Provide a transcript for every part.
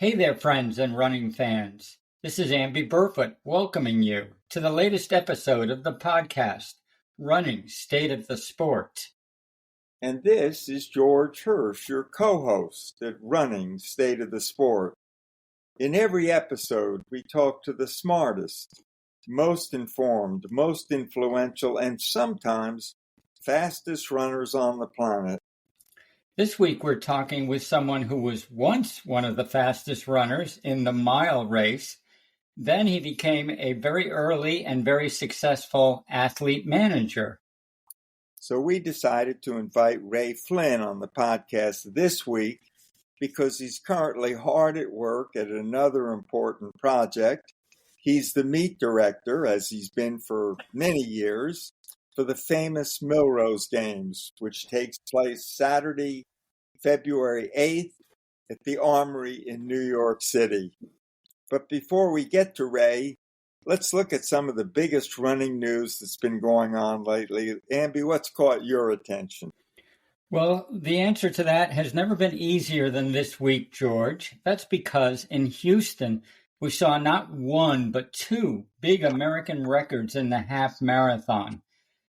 Hey there, friends and running fans. This is Amby Burfoot welcoming you to the latest episode of the podcast, Running State of the Sport. And this is George Hirsch, your co-host at Running State of the Sport. In every episode, we talk to the smartest, most informed, most influential, and sometimes fastest runners on the planet. This week we're talking with someone who was once one of the fastest runners in the mile race. Then he became a very early and very successful athlete manager. So we decided to invite Ray Flynn on the podcast this week because he's currently hard at work at another important project. He's the meet director, as he's been for many years, for the famous Milrose Games, which takes place Saturday, February 8th at the Armory in New York City. But before we get to Ray, let's look at some of the biggest running news that's been going on lately. Amby, what's caught your attention? Well, the answer to that has never been easier than this week, George. That's because in Houston, we saw not one, but two big American records in the half marathon.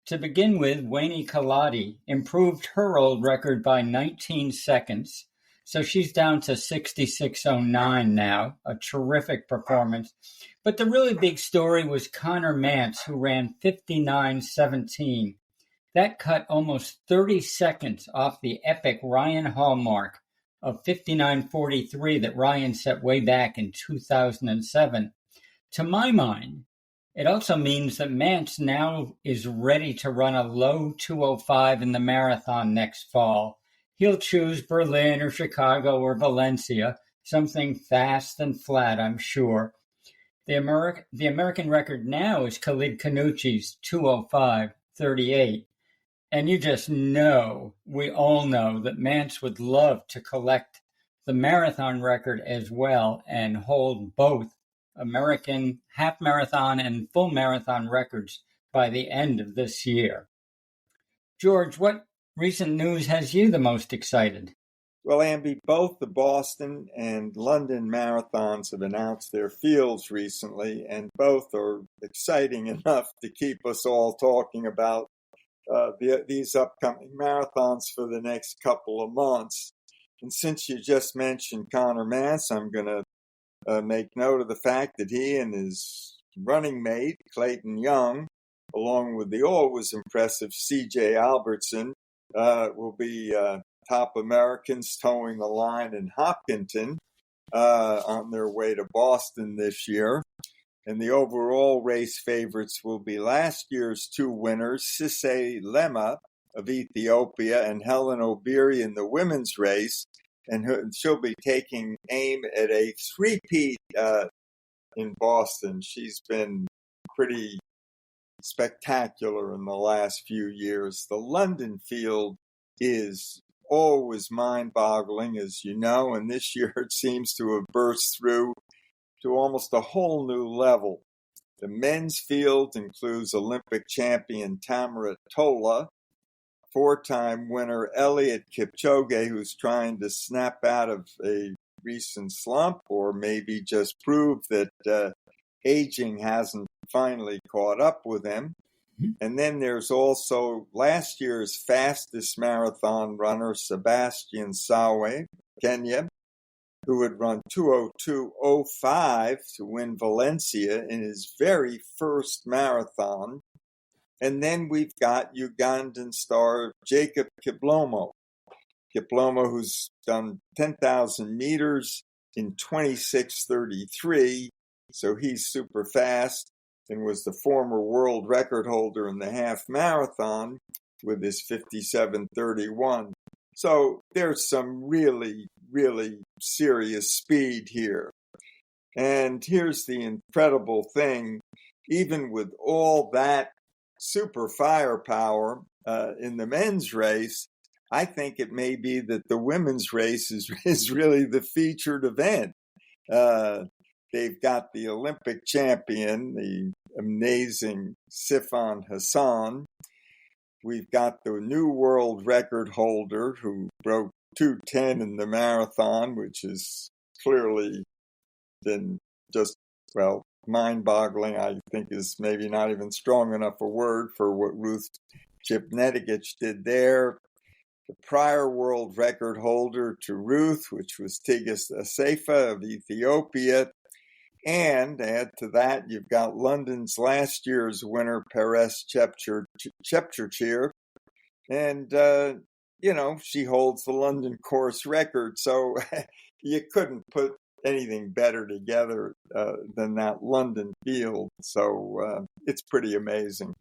To begin with, Wayne Kaladi improved her old record by 19 seconds. So she's down to 66.09 now, a terrific performance. But the really big story was Conor Mantz, who ran 59.17. That cut almost 30 seconds off the epic Ryan Hall mark of 59.43 that Ryan set way back in 2007. To my mind, it also means that Mantz now is ready to run a low 2:05 in the marathon next fall. He'll choose Berlin or Chicago or Valencia, something fast and flat, I'm sure. The American record now is Khalid Kanuchi's 2:05.38. And you just know, we all know, that Mantz would love to collect the marathon record as well and hold both American half marathon and full marathon records by the end of this year. George, what recent news has you the most excited? Well, Amby, both the Boston and London marathons have announced their fields recently, and both are exciting enough to keep us all talking about these upcoming marathons for the next couple of months. And since you just mentioned Conor Mantz, I'm going to make note of the fact that he and his running mate, Clayton Young, along with the always impressive C.J. Albertson, will be top Americans towing the line in Hopkinton on their way to Boston this year. And the overall race favorites will be last year's two winners, Sisay Lema of Ethiopia and Helen Obiri in the women's race. And she'll be taking aim at a three-peat in Boston. She's been pretty spectacular in the last few years. The London field is always mind-boggling, as you know, and this year it seems to have burst through to almost a whole new level. The men's field includes Olympic champion Tamara Tola, four-time winner Eliud Kipchoge, who's trying to snap out of a recent slump or maybe just prove that aging hasn't finally caught up with him. And then there's also last year's fastest marathon runner, Sebastian Sawe, Kenya, who had run 2:02.05 to win Valencia in his very first marathon. And then we've got Ugandan star Jakob Kiplomo, who's done 10,000 meters in 26:33, so he's super fast and was the former world record holder in the half marathon with his 57:31. So there's some really, really serious speed here. And here's the incredible thing. Even with all that super firepower in the men's race, I think it may be that the women's race is really the featured event. They've got the Olympic champion, the amazing Sifan Hassan. We've got the new world record holder who broke 2:10 in the marathon, which is clearly been just, well, mind-boggling, I think is maybe not even strong enough a word for what Ruth Jepnetikic did there. The prior world record holder to Ruth, which was Tigist Assefa of Ethiopia. And add to that, you've got London's last year's winner, Perez Chepchirchir. And, she holds the London course record. So you couldn't put anything better together than that London field. So it's pretty amazing.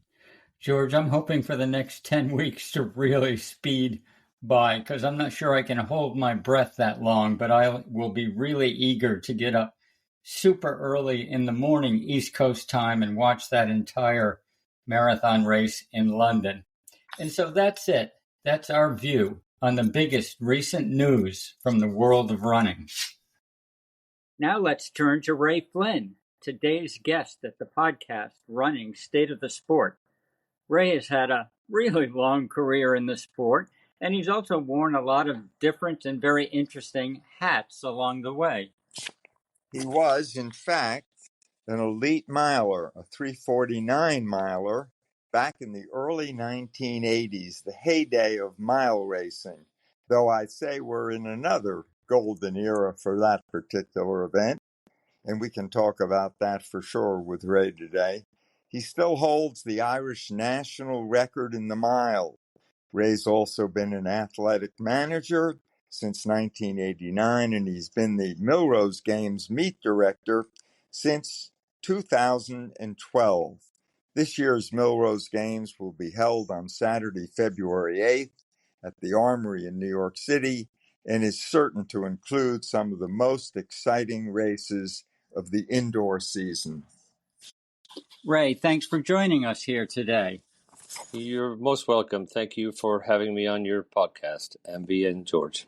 George, I'm hoping for the next 10 weeks to really speed by, because I'm not sure I can hold my breath that long, but I will be really eager to get up super early in the morning East Coast time and watch that entire marathon race in London. And so that's it. That's our view on the biggest recent news from the world of running. Now let's turn to Ray Flynn, today's guest at the podcast Running State of the Sport. Ray has had a really long career in the sport, and he's also worn a lot of different and very interesting hats along the way. He was, in fact, an elite miler, a 349 miler, back in the early 1980s, the heyday of mile racing, though I'd say we're in another golden era for that particular event, and we can talk about that for sure with Ray today. He still holds the Irish national record in the mile. Ray's also been an athletic manager since 1989, and he's been the Milrose Games meet director since 2012. This year's Milrose Games will be held on Saturday, February 8th at the Armory in New York City, and is certain to include some of the most exciting races of the indoor season. Ray, thanks for joining us here today. You're most welcome. Thank you for having me on your podcast, Amby and George.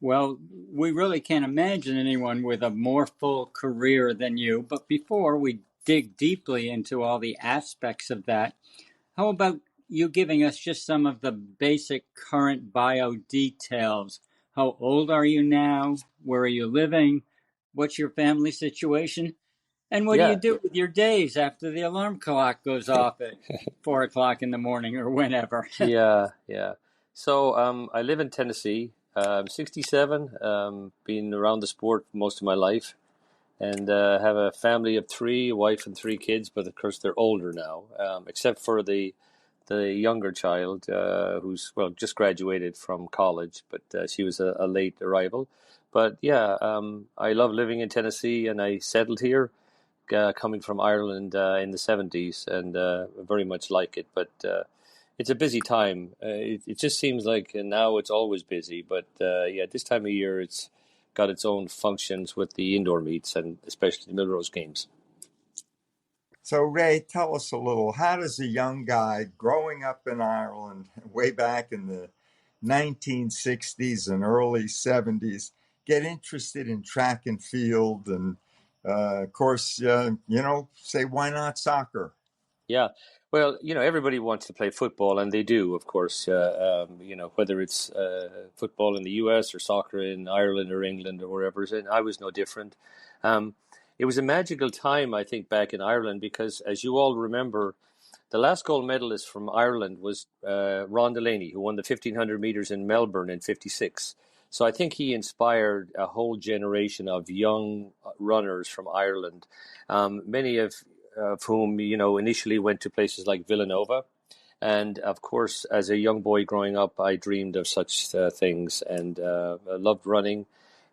Well, we really can't imagine anyone with a more full career than you. But before we dig deeply into all the aspects of that, how about you giving us just some of the basic current bio details? How old are you now? Where are you living? What's your family situation? And what do you do with your days after the alarm clock goes off at 4 o'clock in the morning or whenever? Yeah. So I live in Tennessee. I'm 67, been around the sport most of my life, and have a family of 3, a wife and 3 kids, but of course they're older now, except for the younger child who's, just graduated from college, but she was a late arrival. But yeah, I love living in Tennessee, and I settled here. Coming from Ireland in the 70s, and very much like it. But it's a busy time. It just seems like now it's always busy. But this time of year it's got its own functions with the indoor meets and especially the Milrose Games. So, Ray, tell us a little. How does a young guy growing up in Ireland way back in the 1960s and early 70s get interested in track and field and of course, say, why not soccer? Yeah, well, everybody wants to play football, and they do, of course. Whether it's football in the U.S. or soccer in Ireland or England or wherever. And I was no different. It was a magical time, I think, back in Ireland because, as you all remember, the last gold medalist from Ireland was Ron Delaney, who won the 1,500 meters in Melbourne in '56. So I think he inspired a whole generation of young runners from Ireland, many of whom, initially went to places like Villanova. And of course, as a young boy growing up, I dreamed of such things and I loved running.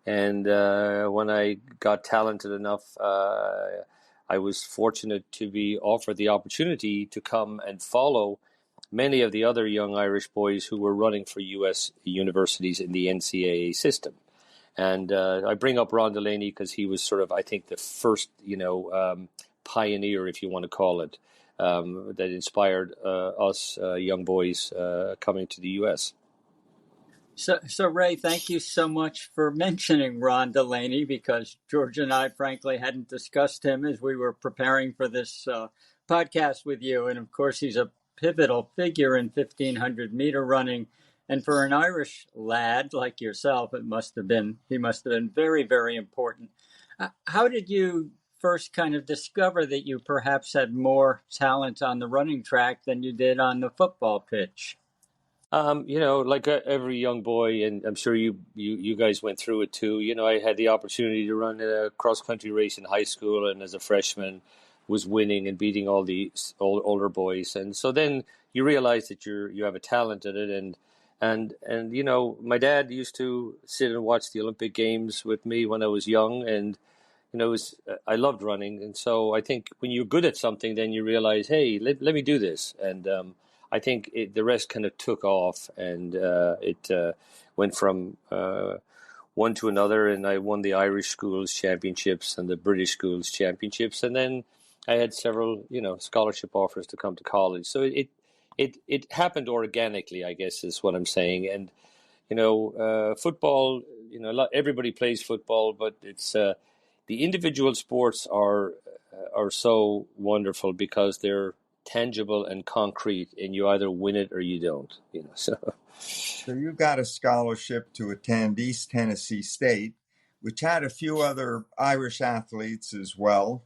And when I got talented enough, I was fortunate to be offered the opportunity to come and follow many of the other young Irish boys who were running for U.S. universities in the NCAA system. And I bring up Ron Delaney because he was sort of, I think, the first, pioneer, if you want to call it, that inspired us young boys coming to the U.S. So, Ray, thank you so much for mentioning Ron Delaney, because George and I, frankly, hadn't discussed him as we were preparing for this podcast with you. And of course, he's a pivotal figure in 1,500 meter running, And for an Irish lad like yourself, he must have been very, very important. How did you first kind of discover that you perhaps had more talent on the running track than you did on the football pitch? Like every young boy, and I'm sure you guys went through it too. I had the opportunity to run a cross country race in high school, and as a freshman, was winning and beating all the older boys. And so then you realize that you have a talent at it, and my dad used to sit and watch the Olympic Games with me when I was young, and I loved running. And so I think when you're good at something, then you realize, hey, let me do this. And I think the rest kind of took off, and it went from one to another, and I won the Irish Schools Championships and the British Schools Championships, and then I had several, scholarship offers to come to college. So it happened organically, I guess, is what I'm saying. And football, everybody plays football, but it's the individual sports are so wonderful because they're tangible and concrete, and you either win it or you don't. So you got a scholarship to attend East Tennessee State, which had a few other Irish athletes as well.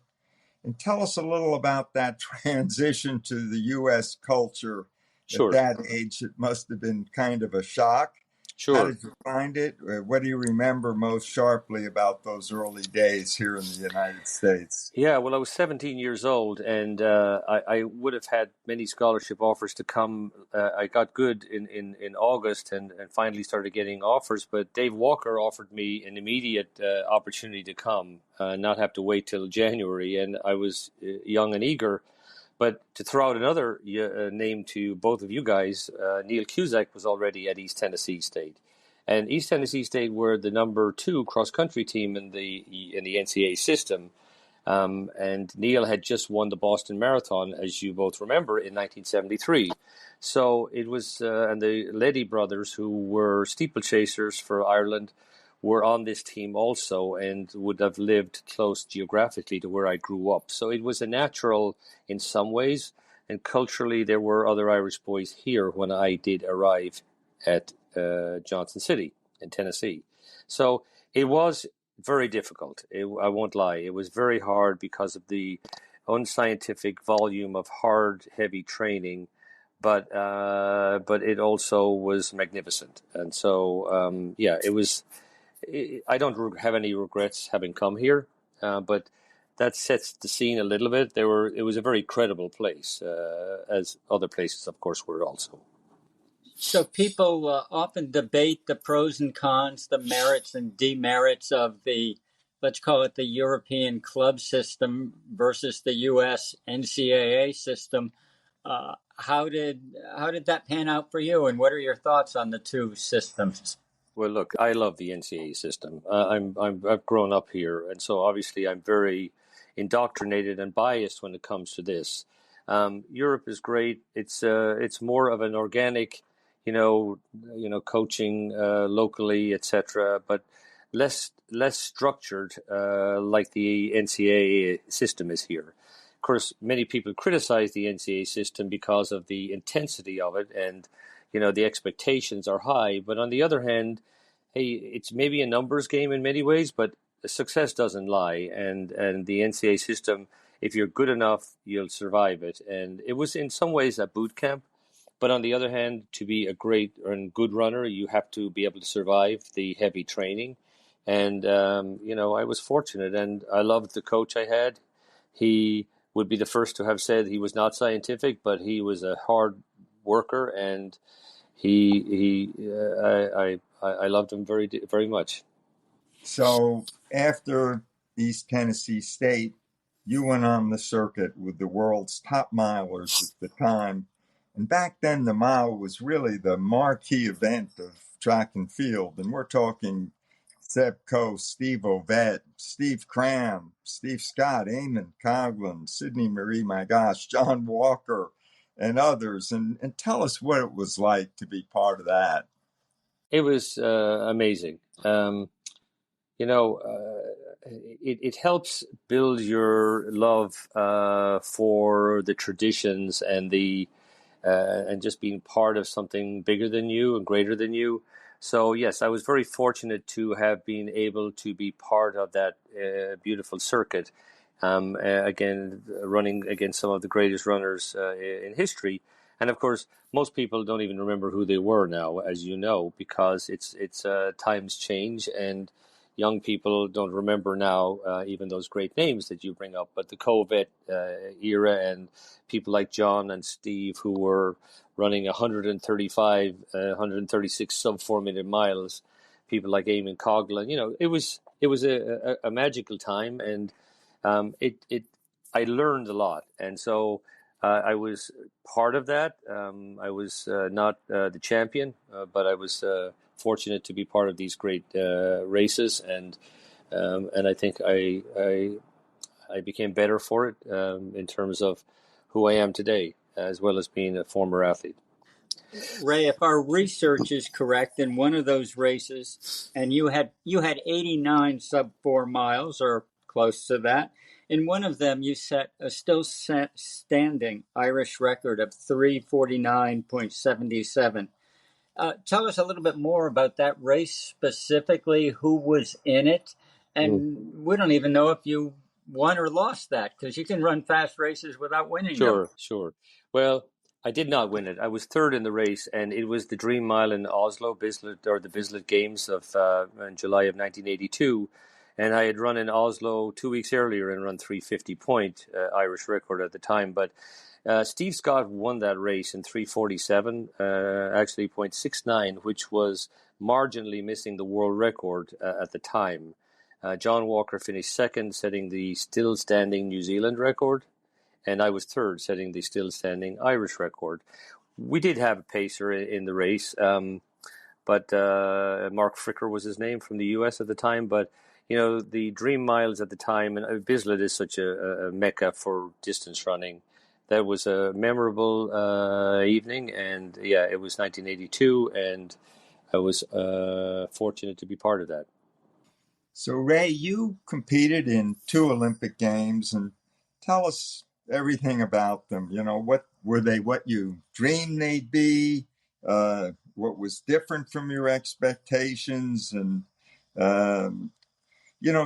And tell us a little about that transition to the U.S. culture. Sure. At that age, it must have been kind of a shock. Sure. How did you find it? What do you remember most sharply about those early days here in the United States? Yeah, well, I was 17 years old, and I would have had many scholarship offers to come. I got good in August and finally started getting offers, but Dave Walker offered me an immediate opportunity to come, not have to wait till January, and I was young and eager. But to throw out another name to both of you guys, Neil Cusack was already at East Tennessee State. And East Tennessee State were the number 2 cross-country team in the NCAA system. And Neil had just won the Boston Marathon, as you both remember, in 1973. So it was, and the Leddy brothers, who were steeplechasers for Ireland, were on this team also and would have lived close geographically to where I grew up. So it was a natural in some ways, and culturally there were other Irish boys here when I did arrive at Johnson City in Tennessee. So it was very difficult. I won't lie. It was very hard because of the unscientific volume of hard, heavy training, but it also was magnificent. And so, it was. I don't have any regrets having come here, but that sets the scene a little bit. It was a very credible place, as other places, of course, were also. So people often debate the pros and cons, the merits and demerits of let's call it the European club system versus the U.S. NCAA system. How did that pan out for you, and what are your thoughts on the two systems? Well, look, I love the NCAA system. I've grown up here, and so obviously I'm very indoctrinated and biased when it comes to this. Europe is great. It's more of an organic, coaching locally, etc., but less structured, like the NCAA system is here. Of course, many people criticize the NCAA system because of the intensity of it, and the expectations are high. But on the other hand, hey, it's maybe a numbers game in many ways, but success doesn't lie. And the NCAA system, if you're good enough, you'll survive it. And it was in some ways a boot camp. But on the other hand, to be a great and good runner, you have to be able to survive the heavy training. And, I was fortunate, and I loved the coach I had. He would be the first to have said he was not scientific, but he was a hard worker, and I loved him very, very much. So after East Tennessee State, you went on the circuit with the world's top milers at the time. And back then, the mile was really the marquee event of track and field. And we're talking Seb Coe, Steve Ovett, Steve Cram, Steve Scott, Eamon Coughlin, Sidney Marie, my gosh, John Walker, and others. And tell us what it was like to be part of that. It was amazing. It helps build your love for the traditions and the and just being part of something bigger than you and greater than you. So yes, I was very fortunate to have been able to be part of that beautiful circuit. Again, running against some of the greatest runners in history. And of course, most people don't even remember who they were now, as you know, because it's times change, and young people don't remember now even those great names that you bring up. But the COVID era, and people like John and Steve who were running 135, 136 sub 4 minute miles, people like Eamon Coughlin, it was a magical time, and I learned a lot, and so I was part of that. I was not the champion, but I was fortunate to be part of these great races, and I think I became better for it in terms of who I am today, as well as being a former athlete. Ray, if our research is correct, in one of those races, and you had 89 sub 4 miles or close to that. In one of them, you set a still standing Irish record of 3:49.77. Tell us a little bit more about that race specifically, who was in it, and we don't even know if you won or lost that, because you can run fast races without winning them. Sure. Well, I did not win it. I was third in the race, and it was the Dream Mile in Oslo, the Bislett Games of in July of 1982. And I had run in Oslo 2 weeks earlier and run 350 point Irish record at the time. But Steve Scott won that race in 3:47, actually 0.69, which was marginally missing the world record at the time. John Walker finished second, setting the still standing New Zealand record. And I was third, setting the still standing Irish record. We did have a pacer in the race, but Mark Fricker was his name, from the US at the time. But the Dream Miles at the time, and Bislett is such a mecca for distance running. That was a memorable evening, and it was 1982, and I was fortunate to be part of that. So, Ray, you competed in 2 Olympic Games, and tell us everything about them. What were they? What you dreamed they'd be? What was different from your expectations? And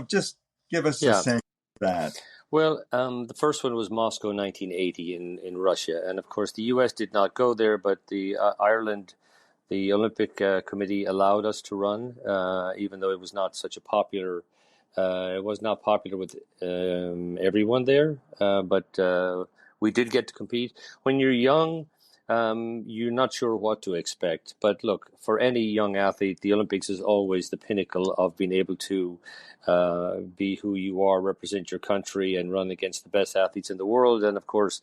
just give us a sense of that. Well, the first one was Moscow 1980 in Russia. And of course, the US did not go there, but the Ireland, the Olympic Committee allowed us to run, even though it was not such a popular, it was not popular with everyone there. But we did get to compete. When you're young, you're not sure what to expect. But look, for any young athlete, the Olympics is always the pinnacle of being able to be who you are, represent your country, and run against the best athletes in the world. And of course,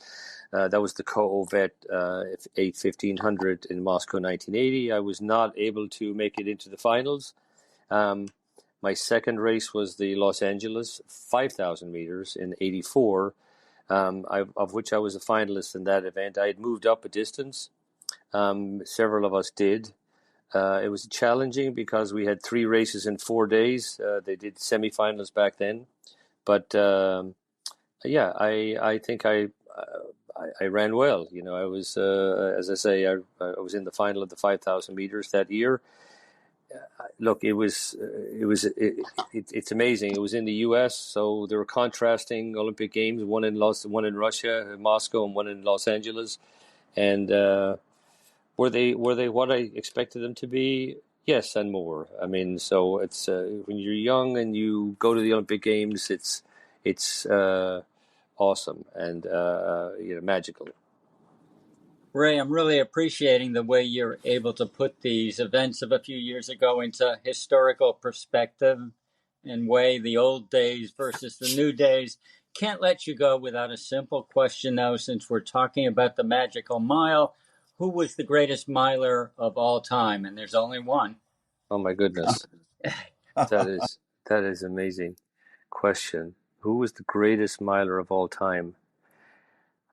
that was the co-vet 1500 in Moscow 1980. I was not able to make it into the finals. My second race was the Los Angeles 5,000 meters in 84. Of which I was a finalist in that event. I had moved up a distance. Several of us did. It was challenging because we had 3 races in 4 days. They did semifinals back then. But I think I ran well. I was, as I say, I was in the final of the 5,000 meters that year. Look, it's amazing. It was in the U.S., so there were contrasting Olympic Games, one in Russia, Moscow, and one in Los Angeles. And were they what I expected them to be? Yes, and more. I mean, so it's when you're young and you go to the Olympic Games, it's awesome and magical. Ray, I'm really appreciating the way you're able to put these events of a few years ago into historical perspective and weigh the old days versus the new days. Can't let you go without a simple question, though, since we're talking about the magical mile. Who was the greatest miler of all time? And there's only one. Oh, my goodness. That is amazing question. Who was the greatest miler of all time?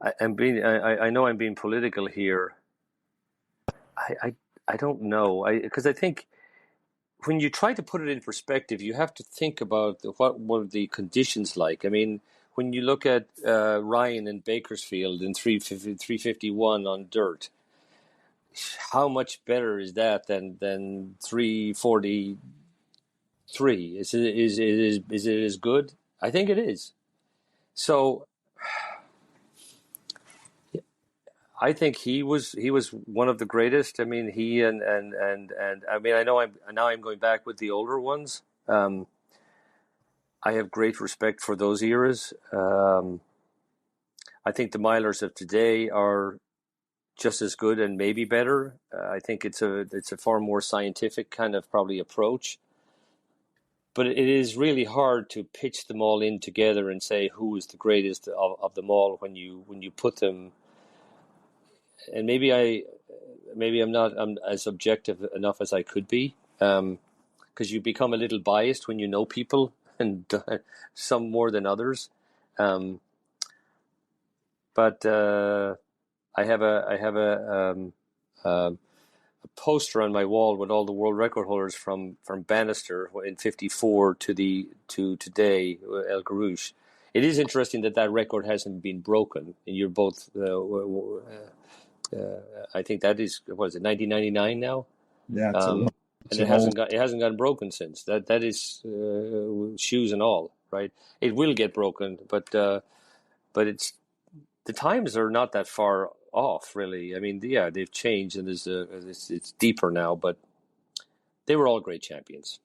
I know I'm being political here. I don't know. Because I think when you try to put it in perspective, you have to think about what were the conditions like. I mean, when you look at Ryan in Bakersfield in 351 on dirt, how much better is that than 343? Is it as good? I think it is. So I think he was one of the greatest. I mean, he and I mean, I'm going back with the older ones. I have great respect for those eras. I think the milers of today are just as good and maybe better. I think it's a far more scientific kind of probably approach. But it is really hard to pitch them all in together and say who is the greatest of them all when you put them. And maybe I'm not as objective enough as I could be, because you become a little biased when you know people, and some more than others. But I have a poster on my wall with all the world record holders from Bannister in ¡54 to today, El Garouche. It is interesting that record hasn't been broken, and you're both. I think that is, what is it, 1999 now? Yeah, and it hasn't gotten broken since. That is shoes and all, right? It will get broken, but it's the times are not that far off, really. I mean, yeah, they've changed, and it's deeper now, but they were all great champions.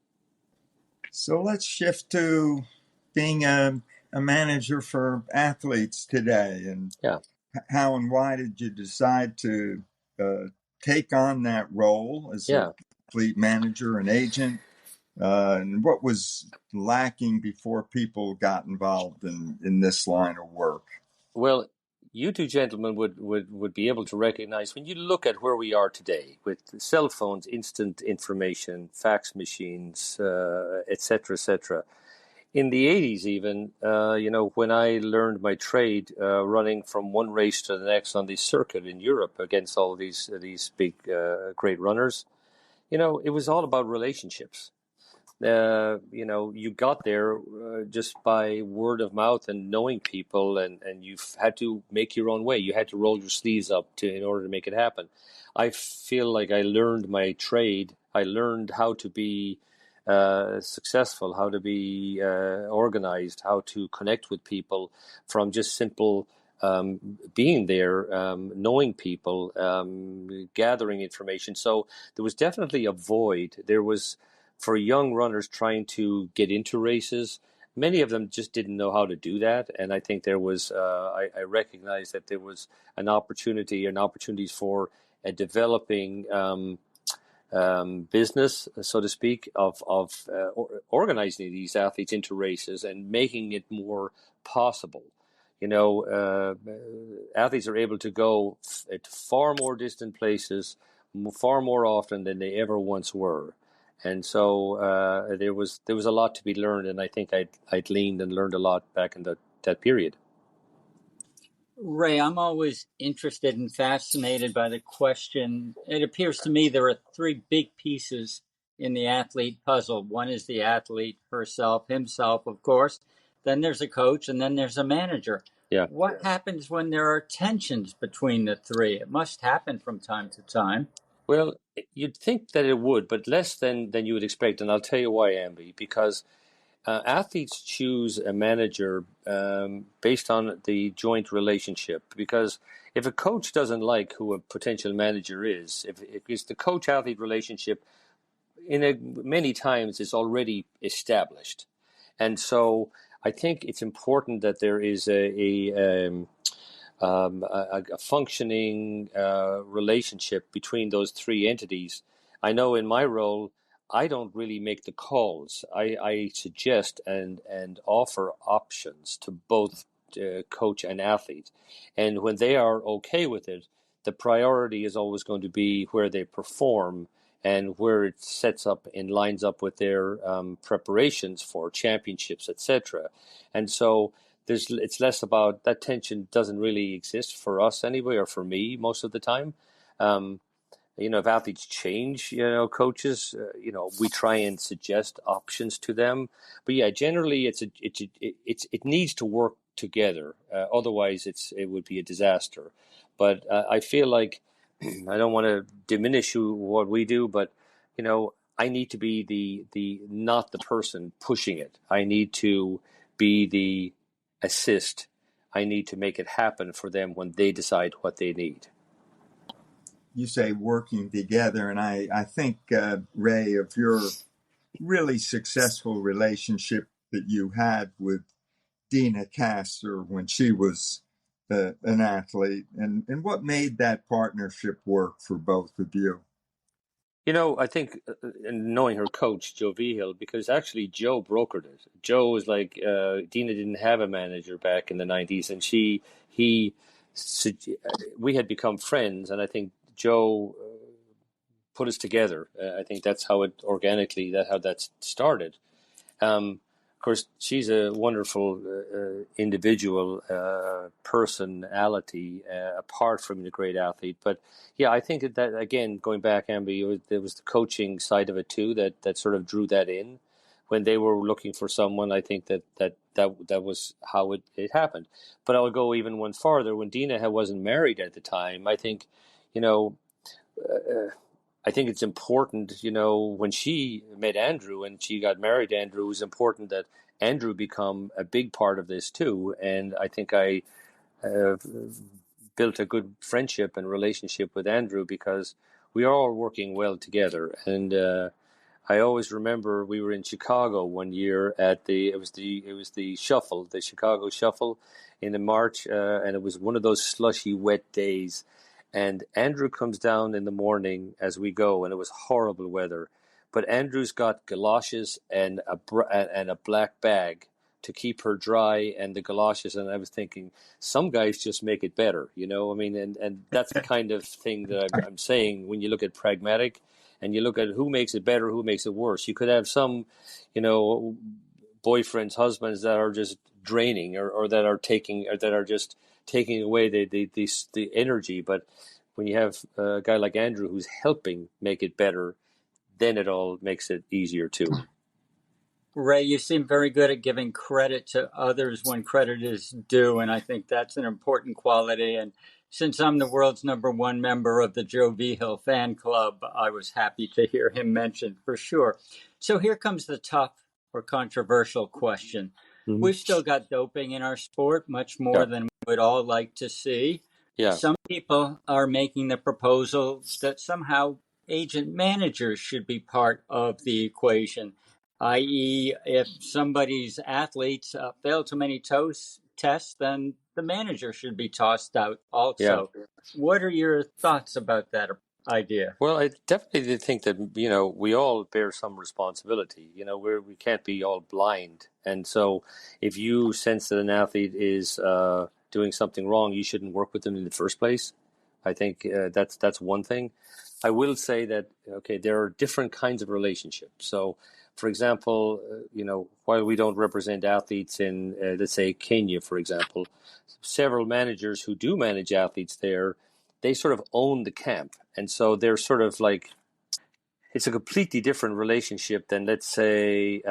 So let's shift to being a manager for athletes today, and how and why did you decide to take on that role as an athlete manager and agent? And what was lacking before people got involved in this line of work? Well, you two gentlemen would be able to recognize, when you look at where we are today with cell phones, instant information, fax machines, et cetera, in the 80s even, when I learned my trade, running from one race to the next on the circuit in Europe against all these big, great runners, it was all about relationships. You got there just by word of mouth and knowing people, and you've had to make your own way. You had to roll your sleeves up in order to make it happen. I feel like I learned my trade. I learned how to be successful, how to be organized, how to connect with people from just simple being there, knowing people, gathering information. So there was definitely a void. There was, for young runners trying to get into races, many of them just didn't know how to do that. And I think there was, I recognized that there was an opportunity and opportunities for a developing business, so to speak, of organizing these athletes into races and making it more possible. Athletes are able to go at far more distant places, far more often than they ever once were. And so there was a lot to be learned, and I think I'd leaned and learned a lot back in that period. Ray, I'm always interested and fascinated by the question. It appears to me there are three big pieces in the athlete puzzle. One is the athlete himself, of course. Then there's a coach, and then there's a manager. Yeah. What happens when there are tensions between the three? It must happen from time to time. Well, you'd think that it would, but less than you would expect. And I'll tell you why, Amby, because athletes choose a manager based on the joint relationship. Because if a coach doesn't like who a potential manager is, if it's the coach-athlete relationship, many times it's already established. And so I think it's important that there is a functioning relationship between those three entities. I know in my role, I don't really make the calls. I suggest and offer options to both coach and athlete. And when they are okay with it, the priority is always going to be where they perform and where it sets up and lines up with their preparations for championships, etc. And so it's less about that. Tension doesn't really exist for us anyway, or for me most of the time. If athletes change, coaches, we try and suggest options to them. But yeah, generally it needs to work together. Otherwise, it would be a disaster. But I feel like I don't want to diminish what we do, but I need to be the not the person pushing it. I need to be the assist. I need to make it happen for them when they decide what they need. You say working together, and I think, Ray, of your really successful relationship that you had with Deena Kastor when she was an athlete, and what made that partnership work for both of you? I think knowing her coach, Joe Vigil, because actually Joe brokered it. Joe was like, Deena didn't have a manager back in the 90s, and we had become friends, and I think Joe put us together. I think that's how that started. Of course, she's a wonderful individual personality, apart from the great athlete. But yeah, I think that again, going back, Amby, there was the coaching side of it too that sort of drew that in. When they were looking for someone, I think that was how it happened. But I'll go even one farther. When Deena wasn't married at the time, I think, I think it's important, when she met Andrew and she got married to Andrew, it was important that Andrew become a big part of this too. And I think I built a good friendship and relationship with Andrew because we are all working well together. And I always remember we were in Chicago one year at it was the Shuffle, the Chicago Shuffle in March, and it was one of those slushy, wet days. And Andrew comes down in the morning as we go, and it was horrible weather. But Andrew's got galoshes and a black bag to keep her dry, and the galoshes. And I was thinking, some guys just make it better, I mean, and that's the kind of thing that I'm saying when you look at pragmatic, and you look at who makes it better, who makes it worse. You could have some, boyfriends, husbands that are just draining, or that are just taking away the energy. But when you have a guy like Andrew who's helping make it better, then it all makes it easier too. Ray, you seem very good at giving credit to others when credit is due, and I think that's an important quality. And since I'm the world's #1 member of the Joe Vigil fan club, I was happy to hear him mentioned for sure. So here comes the tough or controversial question. Mm-hmm. We've still got doping in our sport, much more than we would all like to see. Yeah. Some people are making the proposal that somehow agent managers should be part of the equation, i.e., if somebody's athletes fail too many tests, then the manager should be tossed out also. Yeah. What are your thoughts about that idea? Well, I definitely think that, we all bear some responsibility. We can't be all blind. And so if you sense that an athlete is doing something wrong, you shouldn't work with them in the first place. I think that's one thing. I will say that, there are different kinds of relationships. So, for example, while we don't represent athletes in, let's say, Kenya, for example, several managers who do manage athletes there, they sort of own the camp. And so they're sort of like, it's a completely different relationship than, let's say,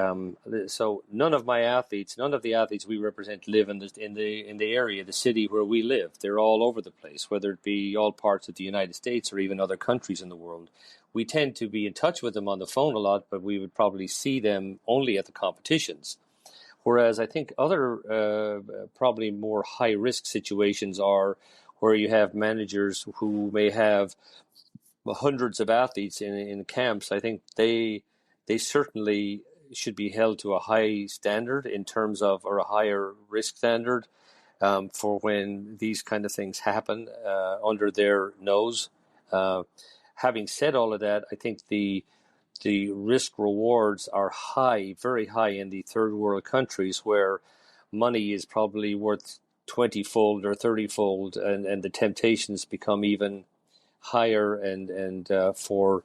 so none of the athletes we represent live in the area, the city where we live. They're all over the place, whether it be all parts of the United States or even other countries in the world. We tend to be in touch with them on the phone a lot, but we would probably see them only at the competitions. Whereas I think other probably more high-risk situations are where you have managers who may have hundreds of athletes in camps. I think they certainly should be held to a high standard in terms of, or a higher risk standard for when these kind of things happen under their nose. Having said all of that, I think the risk rewards are high, very high in the third world countries where money is probably worth 20-fold or 30-fold, and the temptations become even higher, and for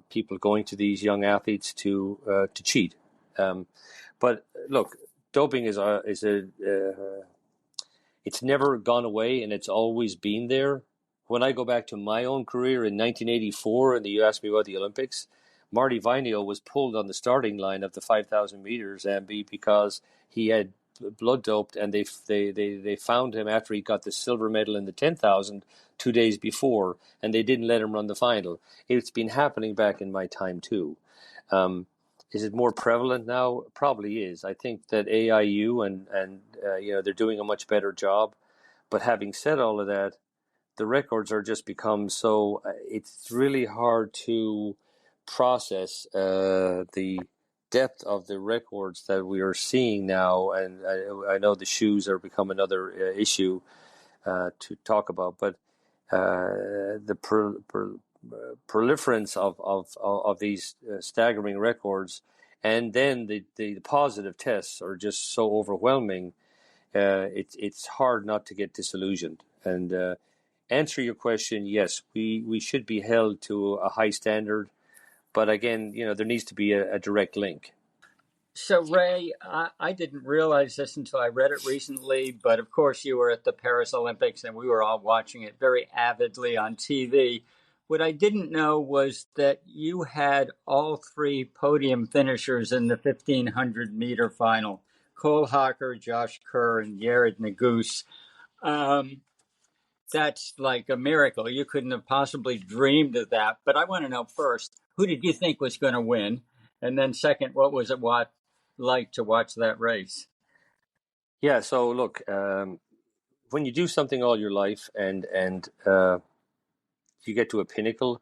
people going to these young athletes to cheat. But look, doping is it's never gone away, and it's always been there. When I go back to my own career in 1984, and you asked me about the Olympics, Marty Vinio was pulled on the starting line of the 5,000 meters, Amby, because he had blood doped, and they found him after he got the silver medal in the 10,000 2 days before, and they didn't let him run the final. It's been happening back in my time too. Is it more prevalent now? Probably is. I think that AIU and they're doing a much better job. But having said all of that, the records are just become so. It's really hard to process the depth of the records that we are seeing now. And I know the shoes are become another issue to talk about, but the proliferance of these staggering records, and then the positive tests are just so overwhelming. It's hard not to get disillusioned. And answer your question, yes, we should be held to a high standard, but again, there needs to be a direct link. So, Ray, I didn't realize this until I read it recently, but of course you were at the Paris Olympics and we were all watching it very avidly on TV. What I didn't know was that you had all three podium finishers in the 1,500-meter final, Cole Hocker, Josh Kerr, and Jared Naguse. That's like a miracle. You couldn't have possibly dreamed of that. But I want to know first, who did you think was going to win? And then second, what was it like to watch that race? Yeah, so look, when you do something all your life and you get to a pinnacle,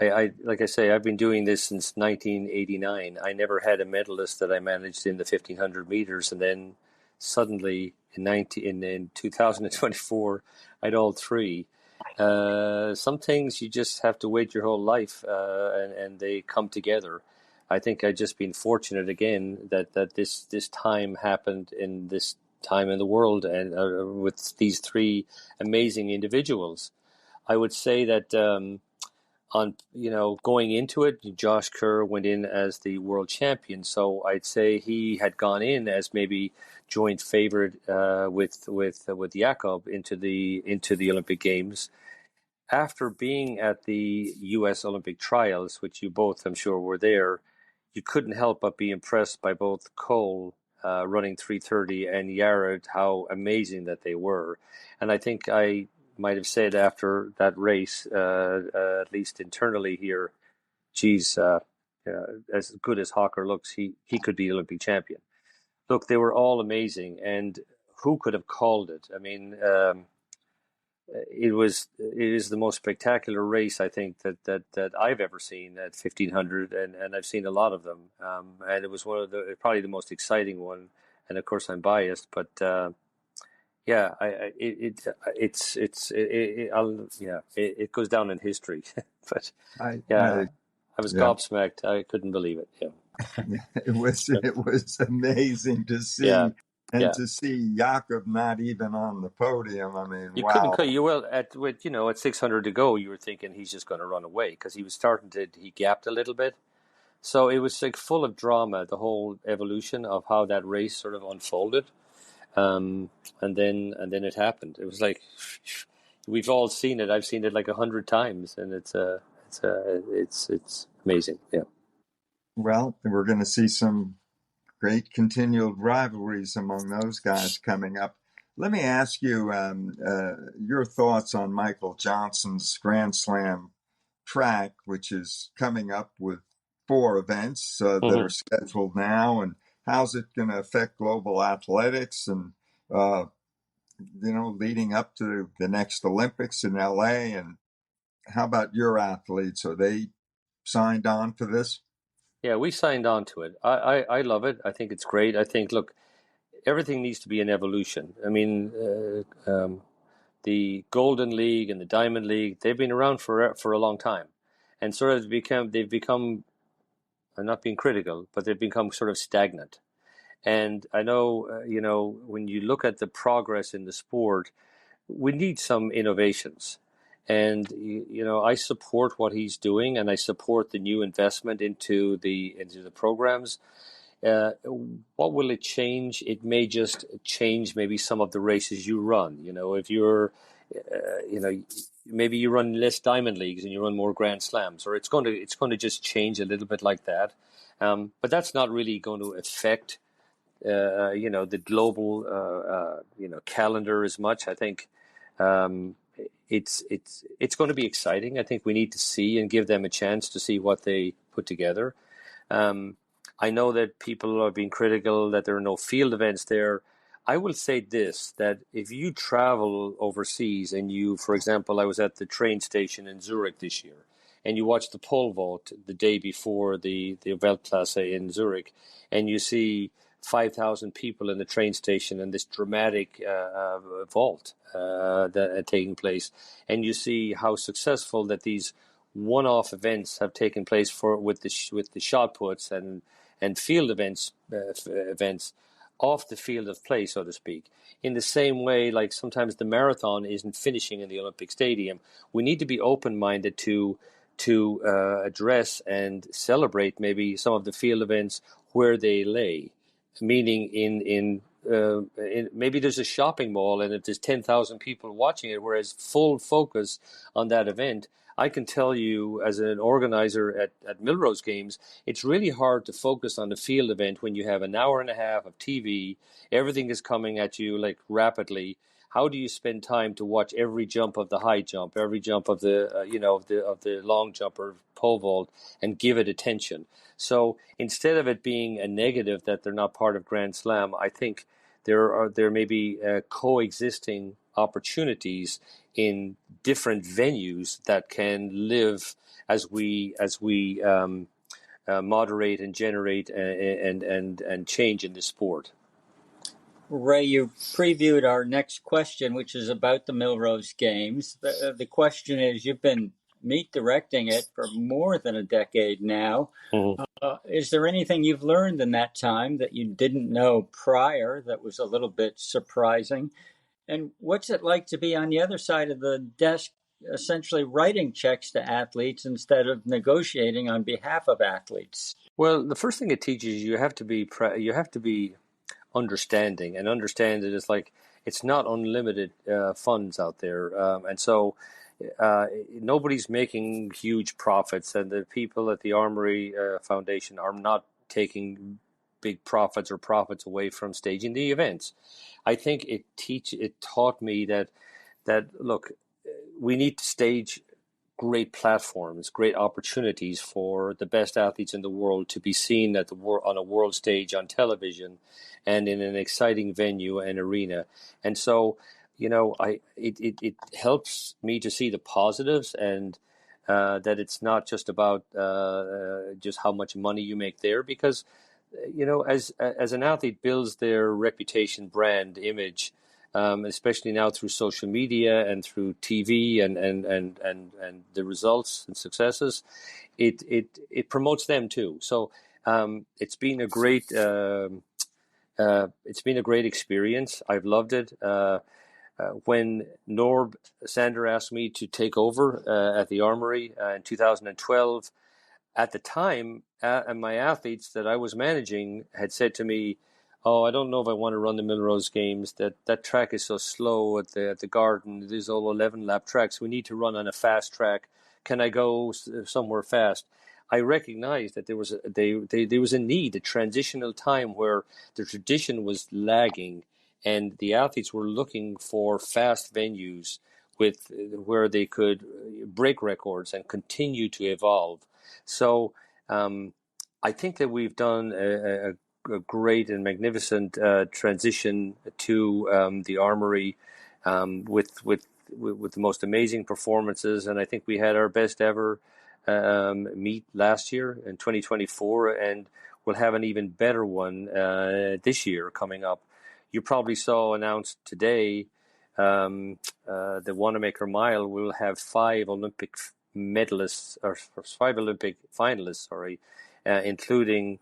I like I say, I've been doing this since 1989. I never had a medalist that I managed in the 1,500 meters, and then suddenly in 2024, I had all three. Some things you just have to wait your whole life, and they come together. I think I've just been fortunate again that this time happened in this time in the world, and with these three amazing individuals. I would say that going into it, Josh Kerr went in as the world champion, so I'd say he had gone in as maybe joint favorite with Jakob into the Olympic Games. After being at the U.S. Olympic trials, which you both, I'm sure, were there, you couldn't help but be impressed by both Cole running 3:30 and Jared, how amazing that they were. And I think I might have said after that race, at least internally here, geez, as good as Hawker looks, he could be Olympic champion. Look, they were all amazing, and who could have called it? I mean, it is the most spectacular race I think that I've ever seen at 1,500, and I've seen a lot of them, and it was probably the most exciting one. And of course, I'm biased, but yeah, it goes down in history. But I was gobsmacked. I couldn't believe it. Yeah. It was amazing to see. Yeah. And to see Jakob not even on the podium, I mean, you wow. couldn't cut. You well at 600 to go, you were thinking he's just going to run away because he was he gapped a little bit. So it was like full of drama, the whole evolution of how that race sort of unfolded, and then it happened. It was like we've all seen it. I've seen it like 100 times, and it's amazing. Yeah. Well, we're going to see some great continued rivalries among those guys coming up. Let me ask you your thoughts on Michael Johnson's Grand Slam track, which is coming up with 4 events that are scheduled now, and how's it going to affect global athletics and, leading up to the next Olympics in LA? And how about your athletes? Are they signed on for this? Yeah, we signed on to it. I love it. I think it's great. I think, look, everything needs to be an evolution. I mean, the Golden League and the Diamond League, they've been around for a long time. And sort of they've become, I'm not being critical, but they've become sort of stagnant. And I know, when you look at the progress in the sport, we need some innovations. And, I support what he's doing, and I support the new investment into the programs. What will it change? It may just change maybe some of the races you run. If you're, maybe you run less Diamond Leagues and you run more Grand Slams, or it's going to just change a little bit like that. But that's not really going to affect the global calendar as much. I think it's going to be exciting. I think we need to see and give them a chance to see what they put together. I know that people are being critical that there are no field events there. I will say this, that if you travel overseas and you, for example, I was at the train station in Zurich this year, and you watch the pole vault the day before the Weltklasse in Zurich, and you see 5,000 people in the train station and this dramatic vault that taking place, and you see how successful that these one-off events have taken place with the shot puts and field events off the field of play, so to speak. In the same way, like sometimes the marathon isn't finishing in the Olympic Stadium, we need to be open-minded to address and celebrate maybe some of the field events where they lay. Meaning in maybe there's a shopping mall and if there's 10,000 people watching it, whereas full focus on that event. I can tell you as an organizer at Milrose Games, it's really hard to focus on the field event when you have an hour and a half of TV. Everything is coming at you like rapidly. How do you spend time to watch every jump of the high jump, every jump of the of the long jump or pole vault, and give it attention? So instead of it being a negative that they're not part of Grand Slam, I think there may be coexisting opportunities in different venues that can live as we moderate and generate and change in the sport. Ray, you previewed our next question, which is about the Milrose Games. The question is, you've been meet directing it for more than a decade now. Mm-hmm. Is there anything you've learned in that time that you didn't know prior that was a little bit surprising? And what's it like to be on the other side of the desk, essentially writing checks to athletes instead of negotiating on behalf of athletes? Well, the first thing it teaches you have to be understanding, and understand that it's like it's not unlimited funds out there, and so nobody's making huge profits, and the people at the Armory Foundation are not taking big profits away from staging the events. I think it taught me that look, we need to stage great platforms, great opportunities for the best athletes in the world to be seen on a world stage on television and in an exciting venue and arena. And so, it helps me to see the positives and that it's not just about just how much money you make there, because as an athlete builds their reputation, brand, image, especially now through social media and through TV and the results and successes, it promotes them too. So it's been a great experience. I've loved it. When Norb Sander asked me to take over at the Armory in 2012, at the time, my athletes that I was managing had said to me, "Oh, I don't know if I want to run the Milrose Games. That track is so slow at the Garden. There's all 11-lap tracks. We need to run on a fast track. Can I go somewhere fast?" I recognized that there was a need, a transitional time where the tradition was lagging, and the athletes were looking for fast venues where they could break records and continue to evolve. So I think that we've done a great and magnificent transition to the Armory with the most amazing performances, and I think we had our best ever meet last year in 2024, and we'll have an even better one this year coming up. You probably saw announced today the Wanamaker Mile will have 5 Olympic medalists or 5 Olympic finalists, including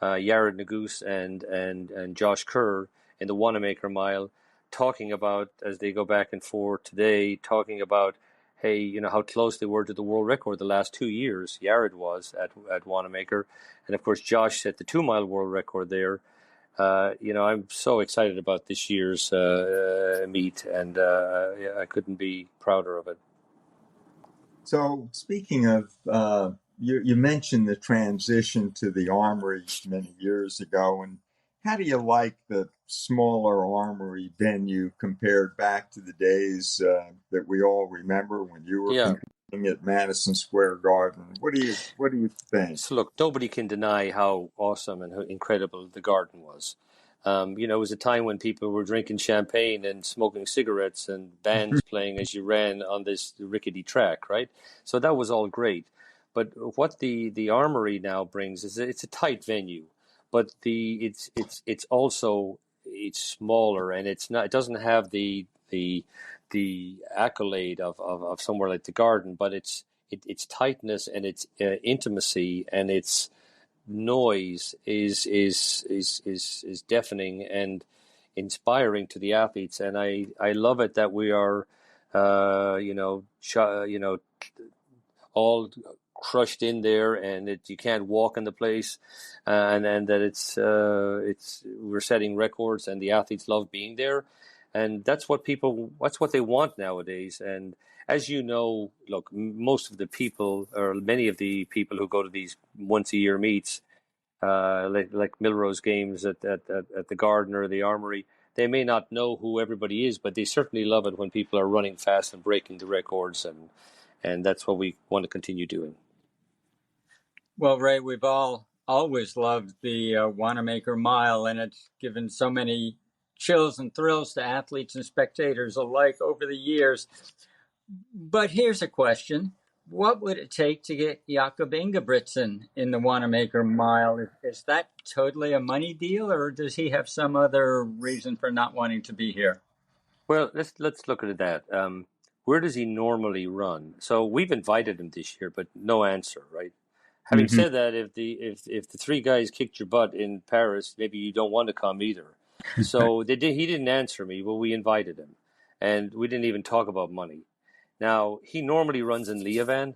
Yared Nuguse and Josh Kerr in the Wanamaker Mile, talking about, as they go back and forth today, talking about, hey, how close they were to the world record the last 2 years. Yared was at Wanamaker, and of course Josh set the 2-mile world record there. I'm so excited about this year's meet, and I couldn't be prouder of it. So speaking of, you mentioned the transition to the Armory many years ago, and how do you like the smaller Armory venue compared back to the days that we all remember when you were Yeah. competing at Madison Square Garden? What do you think? So look, nobody can deny how awesome and how incredible the garden was. It was a time when people were drinking champagne and smoking cigarettes and bands playing as you ran on this rickety track, right? So that was all great. But what the Armory now brings is it's a tight venue, but it's also it's smaller, and it doesn't have the accolade of somewhere like the Garden, but its tightness and its intimacy and its noise is deafening and inspiring to the athletes, and I love it that we are all crushed in there, and that you can't walk in the place, and that it's we're setting records, and the athletes love being there, and that's what they want nowadays. And as you know, look, most of the people, or many of the people who go to these once a year meets, like Milrose Games at the Garden or the Armory, they may not know who everybody is, but they certainly love it when people are running fast and breaking the records, and that's what we want to continue doing. Well, Ray, we've always loved the Wanamaker Mile, and it's given so many chills and thrills to athletes and spectators alike over the years. But here's a question. What would it take to get Jakob Ingebrigtsen in the Wanamaker Mile? Is that totally a money deal, or does he have some other reason for not wanting to be here? Well, let's look at that. Where does he normally run? So we've invited him this year, but no answer, right? Having said that, if the three guys kicked your butt in Paris, maybe you don't want to come either. So he didn't answer me. Well, we invited him, and we didn't even talk about money. Now, he normally runs in Leovan.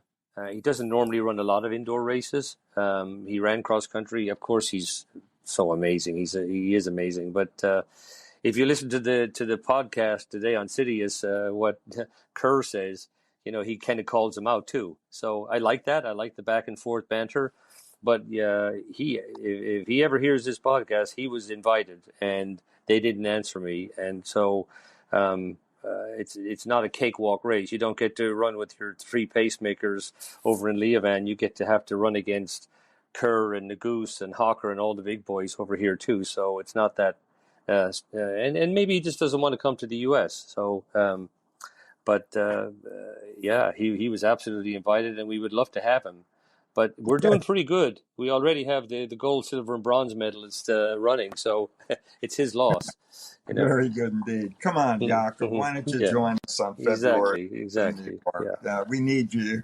He doesn't normally run a lot of indoor races. He ran cross country. Of course, he's so amazing. He is amazing. But if you listen to the podcast today on Citius, what Kerr says, he kind of calls him out too. So I like that. I like the back and forth banter. But if he ever hears this podcast, he was invited and they didn't answer me. And so it's not a cakewalk race. You don't get to run with your three pacemakers over in Leovan. You have to run against Kerr and Nagoose and Hawker and all the big boys over here too. So it's not that. And maybe he just doesn't want to come to the U.S. So. He was absolutely invited, and we would love to have him. But we're doing pretty good. We already have the gold, silver, and bronze medalists running, so it's his loss. Very good indeed. Come on, Jakob. Why don't you join us on February? Exactly. Yeah. We need you.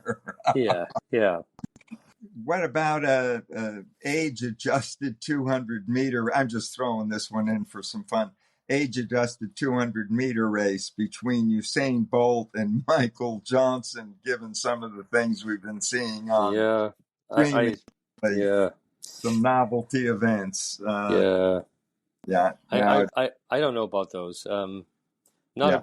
Yeah. What about a age-adjusted 200-meter? I'm just throwing this one in for some fun. Age-adjusted 200-meter race between Usain Bolt and Michael Johnson, given some of the things we've been seeing on some novelty events. I don't know about those. I'm not a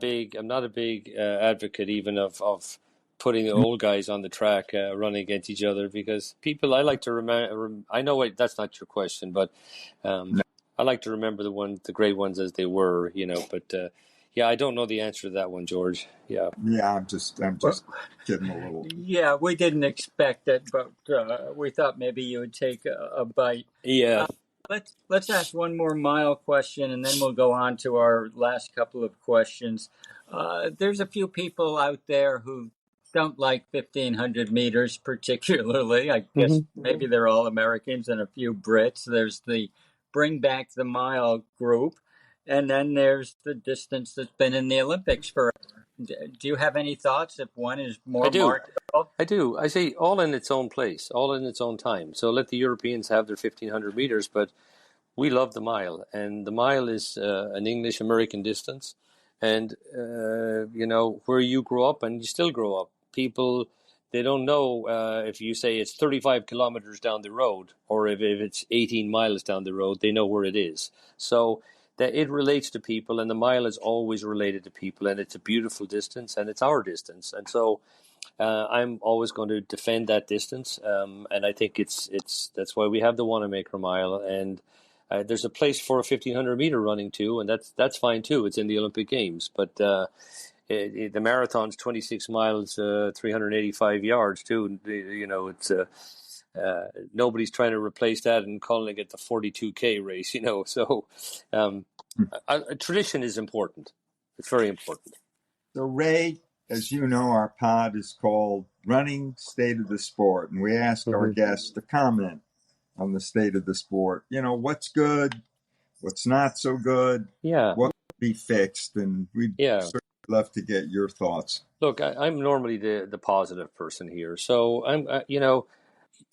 big advocate even of putting the old guys on the track running against each other, because I like to remember. I know that's not your question, but. I like to remember the great ones as they were, But I don't know the answer to that one, George. Yeah. Yeah, I'm just kidding a little. Yeah, we didn't expect it, but we thought maybe you would take a bite. Yeah. Let's ask one more mile question, and then we'll go on to our last couple of questions. There's a few people out there who don't like 1,500 meters particularly. I guess maybe they're all Americans and a few Brits. There's the Bring Back the Mile group, and then there's the distance that's been in the Olympics forever. Do you have any thoughts if one is more marketable? I do. I say all in its own place, all in its own time. So let the Europeans have their 1,500 meters, but we love the mile, and the mile is an English-American distance. And, where you grow up, and you still grow up, people, they don't know if you say it's 35 kilometers down the road, or if it's 18 miles down the road, they know where it is. So that it relates to people, and the mile is always related to people, and it's a beautiful distance, and it's our distance. And so I'm always going to defend that distance, and I think it's that's why we have the Wanamaker Mile. And There's a place for a 1,500 meter running too, and that's fine too. It's in the Olympic Games, but the marathon's 26 miles, 385 yards too. It's nobody's trying to replace that and calling it the 42K race. So tradition is important. It's very important. So, Ray, as you know, our pod is called Running State of the Sport, and we ask our guests to comment on the state of the sport. What's good, what's not so good, what could be fixed, and we'd certainly love to get your thoughts. Look, I'm normally the positive person here. So I'm,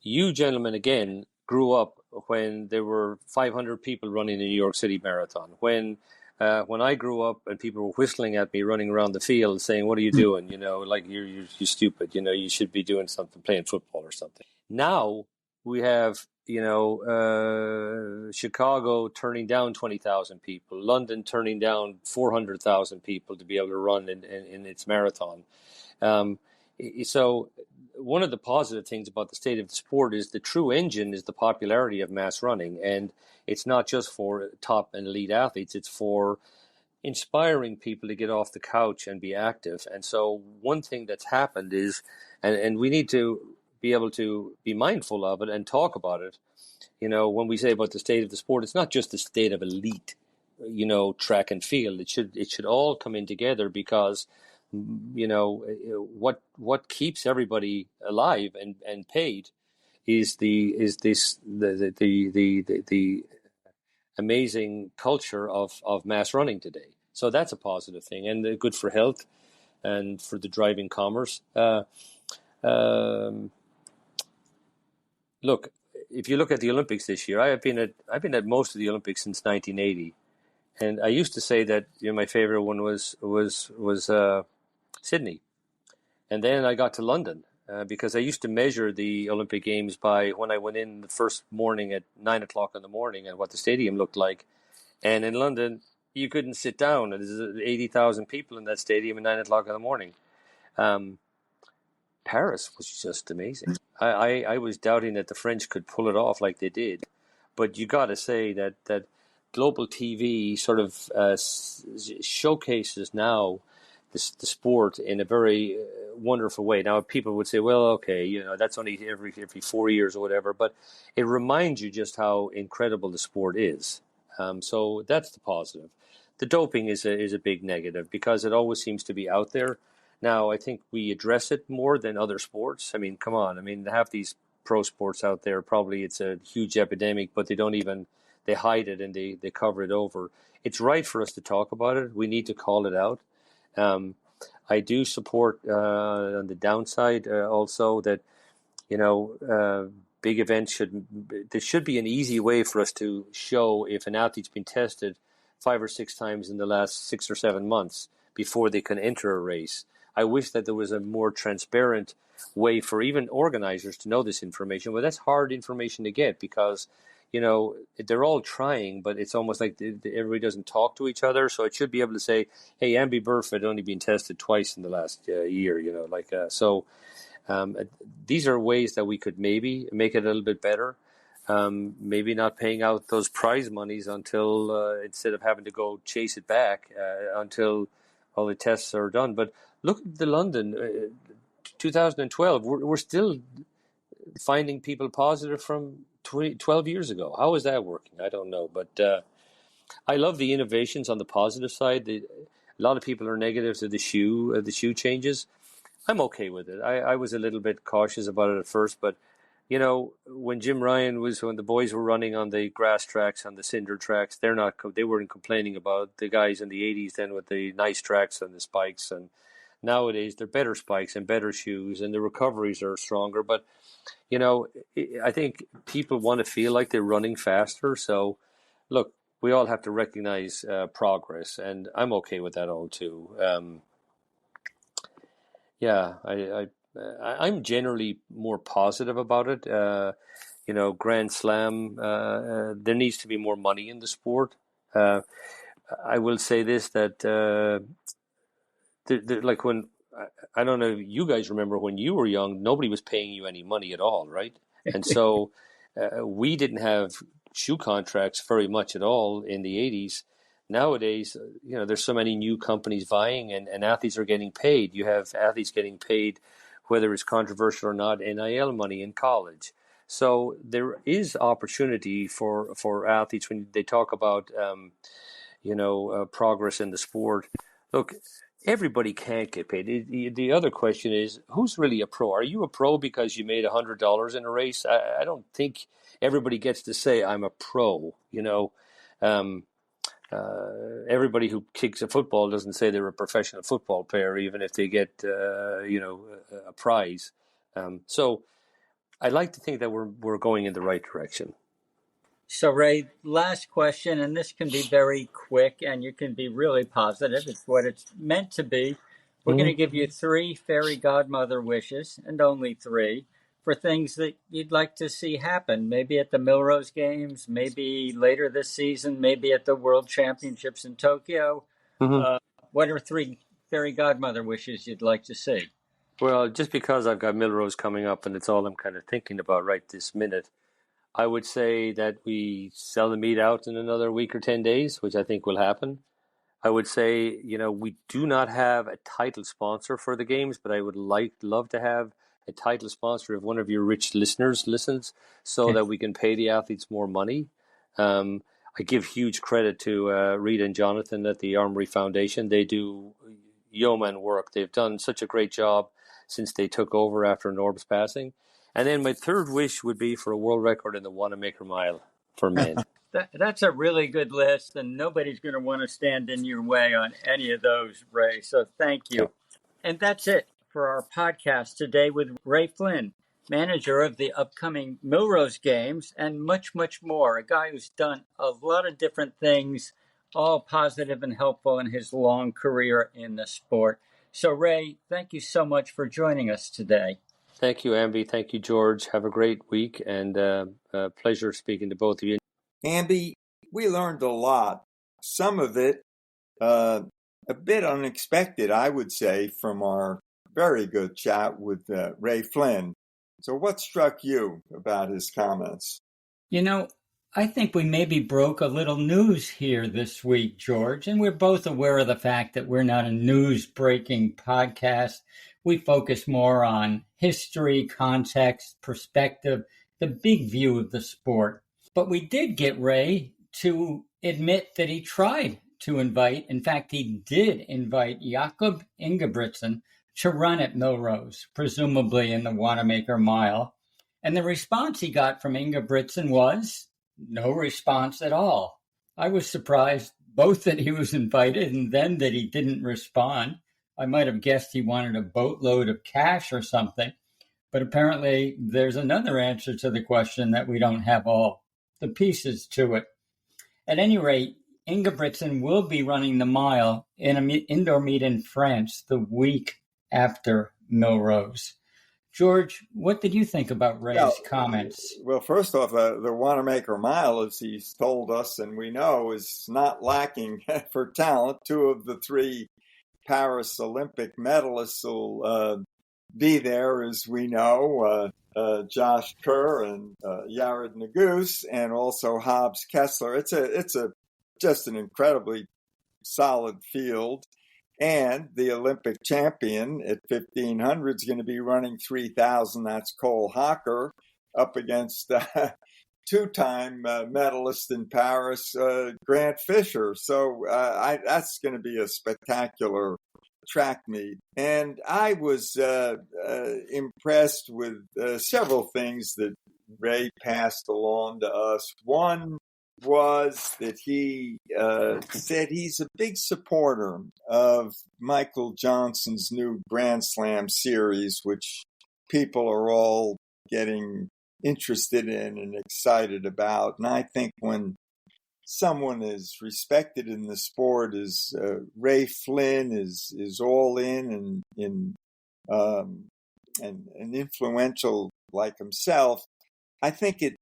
you gentlemen, again, grew up when there were 500 people running the New York City Marathon. When I grew up and people were whistling at me running around the field saying, "What are you doing? Like you're stupid. You should be doing something, playing football or something." Now we have, Chicago turning down 20,000 people, London turning down 400,000 people to be able to run in its marathon. So one of the positive things about the state of the sport is the true engine is the popularity of mass running. And it's not just for top and elite athletes, it's for inspiring people to get off the couch and be active. And so one thing that's happened is, and we need to be able to be mindful of it and talk about it. When we say about the state of the sport, it's not just the state of elite, track and field. It should all come in together because, what keeps everybody alive and paid is the amazing culture of mass running today. So that's a positive thing and good for health and for the driving commerce. Look, if you look at the Olympics this year, I've been at most of the Olympics since 1980, and I used to say that my favorite one was Sydney, and then I got to London because I used to measure the Olympic Games by when I went in the first morning at 9 o'clock in the morning and what the stadium looked like, and in London you couldn't sit down. There's 80,000 people in that stadium at 9 o'clock in the morning. Paris was just amazing. I was doubting that the French could pull it off like they did. But you got to say that global TV sort of showcases now the sport in a very wonderful way. Now, people would say, well, okay, that's only every 4 years or whatever. But it reminds you just how incredible the sport is. So that's the positive. The doping is a big negative because it always seems to be out there. Now, I think we address it more than other sports. I mean, come on. I mean, half these pro sports out there, probably it's a huge epidemic, but they hide it and they cover it over. It's right for us to talk about it. We need to call it out. I do support on the downside also that, big events there should be an easy way for us to show if an athlete's been tested 5 or 6 times in the last 6 or 7 months before they can enter a race. I wish that there was a more transparent way for even organizers to know this information. But that's hard information to get because, they're all trying, but it's almost like everybody doesn't talk to each other. So it should be able to say, hey, Amby Burfoot only been tested twice in the last year, So these are ways that we could maybe make it a little bit better. Maybe not paying out those prize monies until instead of having to go chase it back until all the tests are done. But look at the London 2012. We're still finding people positive from 12 years ago. How is that working? I don't know. But I love the innovations on the positive side. A lot of people are negative to the shoe changes. I'm okay with it. I was a little bit cautious about it at first, but when when the boys were running on the grass tracks, on the cinder tracks, they weren't complaining about the guys in the 80s then with the nice tracks and the spikes. And nowadays they're better spikes and better shoes and the recoveries are stronger. But, I think people want to feel like they're running faster. So look, we all have to recognize progress, and I'm okay with that all too. I'm generally more positive about it. Grand Slam, there needs to be more money in the sport. I will say this, that like when, I don't know if you guys remember when you were young, nobody was paying you any money at all, right? And so we didn't have shoe contracts very much at all in the 80s. Nowadays, there's so many new companies vying, and athletes are getting paid. You have athletes getting paid, whether it's controversial or not, NIL money in college. So there is opportunity for athletes when they talk about, progress in the sport. Look, everybody can't get paid. The other question is, who's really a pro? Are you a pro because you made $100 in a race? I don't think everybody gets to say I'm a pro. Everybody who kicks a football doesn't say they're a professional football player, even if they get a prize. So I like to think that we're going in the right direction. So, Ray, last question, and this can be very quick, and you can be really positive. It's what it's meant to be. We're going to give you 3 fairy godmother wishes, and only 3, for things that you'd like to see happen, maybe at the Milrose Games, maybe later this season, maybe at the World Championships in Tokyo. What are 3 fairy godmother wishes you'd like to see? Well, just because I've got Milrose coming up, and it's all I'm kind of thinking about right this minute, I would say that we sell the meat out in another week or 10 days, which I think will happen. I would say, we do not have a title sponsor for the games, but I would love to have a title sponsor if one of your rich listeners listens, so that we can pay the athletes more money. I give huge credit to Rita and Jonathan at the Armory Foundation. They do yeoman work. They've done such a great job since they took over after Norb's passing. And then my third wish would be for a world record in the Wanamaker Mile for men. That's a really good list, and nobody's going to want to stand in your way on any of those, Ray. So thank you. Yeah. And that's it for our podcast today with Ray Flynn, manager of the upcoming Milrose Games, and much, much more. A guy who's done a lot of different things, all positive and helpful in his long career in the sport. So, Ray, thank you so much for joining us today. Thank you, Amby. Thank you, George. Have a great week, and pleasure speaking to both of you. Amby, we learned a lot. Some of it a bit unexpected, I would say, from our very good chat with Ray Flynn. So what struck you about his comments? I think we maybe broke a little news here this week, George, and we're both aware of the fact that we're not a news-breaking podcast. We focus more on history, context, perspective, the big view of the sport. But we did get Ray to admit that he tried to invite, in fact, he did invite Jakob Ingebrigtsen to run at Milrose, presumably in the Wanamaker Mile. And the response he got from Ingebrigtsen was no response at all. I was surprised both that he was invited and then that he didn't respond. I might have guessed he wanted a boatload of cash or something, but apparently there's another answer to the question that we don't have all the pieces to it. At any rate, Ingebrigtsen will be running the mile in an indoor meet in France the week after Milrose. George, what did you think about Ray's comments? Well, first off, the Wanamaker Mile, as he's told us and we know, is not lacking for talent. 2 of the 3 Paris Olympic medalists will be there, as we know, Josh Kerr and Yared Nuguse, and also Hobbs Kessler. It's just an incredibly solid field. And the Olympic champion at 1,500 is going to be running 3,000. That's Cole Hocker up against 2-time medalist in Paris, Grant Fisher. So that's going to be a spectacular track meet. And I was impressed with several things that Ray passed along to us. One was that he said he's a big supporter of Michael Johnson's new Grand Slam series, which people are all getting interested in and excited about. And I think when someone as respected in the sport as Ray Flynn is all in and influential like himself, I think it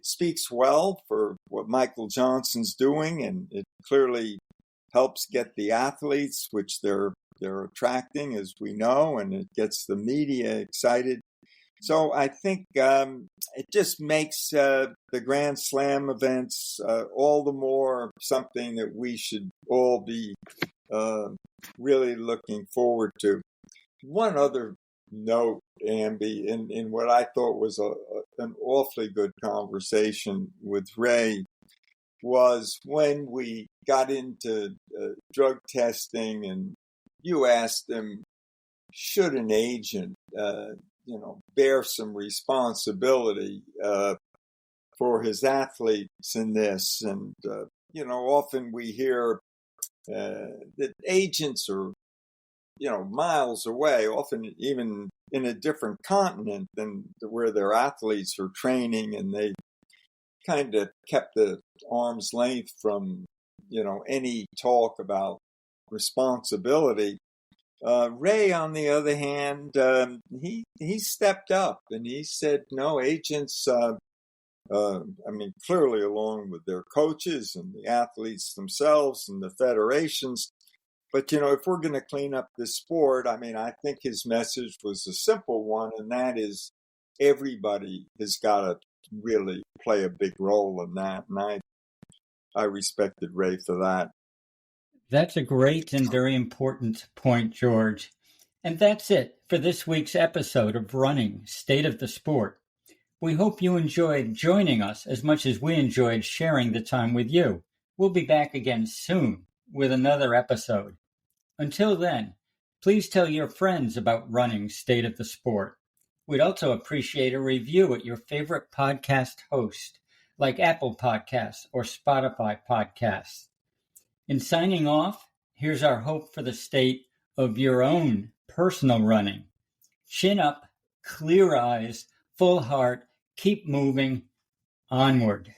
speaks well for what Michael Johnson's doing, and it clearly helps get the athletes, which they're attracting, as we know, and it gets the media excited. So I think it just makes the Grand Slam events all the more something that we should all be really looking forward to. One other note, Amby, in what I thought was an awfully good conversation with Ray, was when we got into drug testing, and you asked him, should an agent, bear some responsibility for his athletes in this? And often we hear that agents are, miles away, often even in a different continent than where their athletes are training, and they kind of kept at arm's length from, any talk about responsibility. Ray, on the other hand, he stepped up and he said, no, agents, clearly along with their coaches and the athletes themselves and the federations. But, if we're going to clean up this sport, I think his message was a simple one, and that is everybody has got to really play a big role in that. And I respected Ray for that. That's a great and very important point, George. And that's it for this week's episode of Running State of the Sport. We hope you enjoyed joining us as much as we enjoyed sharing the time with you. We'll be back again soon with another episode. Until then, please tell your friends about Running State of the Sport. We'd also appreciate a review at your favorite podcast host, like Apple Podcasts or Spotify Podcasts. In signing off, here's our hope for the state of your own personal running. Chin up, clear eyes, full heart, keep moving, onward.